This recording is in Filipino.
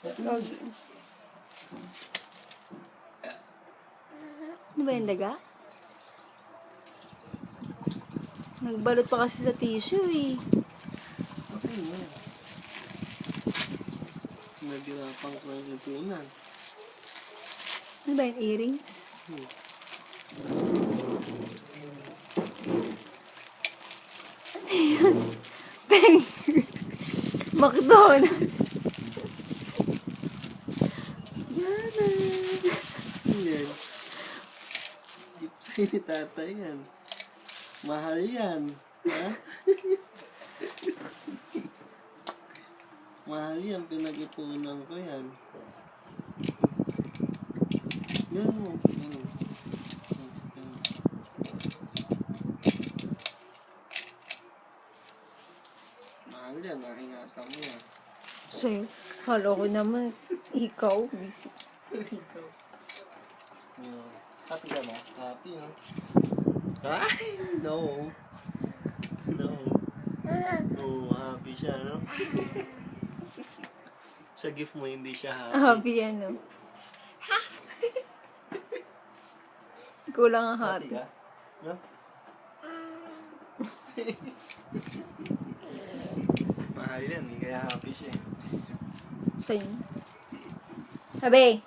Okay. Ano ba yung daga? Nagbalot pa kasi sa tissue eh. Okay mo. Nagirapang ko ng lipunan. Ano ba yung earrings? Peng! McDonald's! Yan. Gift sa'yo ni tatay yan. Mahal yan. Ha? Mahal yan. Pinag-ipunan ko yan. Yan mo. Yan mo. Mahal yan. Nakingatan mo yan. Sa'yo, kala ko naman, ikaw, busy. Happy ka ba? Happy, ha? Ay! No. No. Oh, happy siya, no? Sa gift mo, hindi siya happy. Happy ano? Kulang ang Happy happy. ka? No? Mahal yan, kaya happy siya. Sa'yo. Sabi!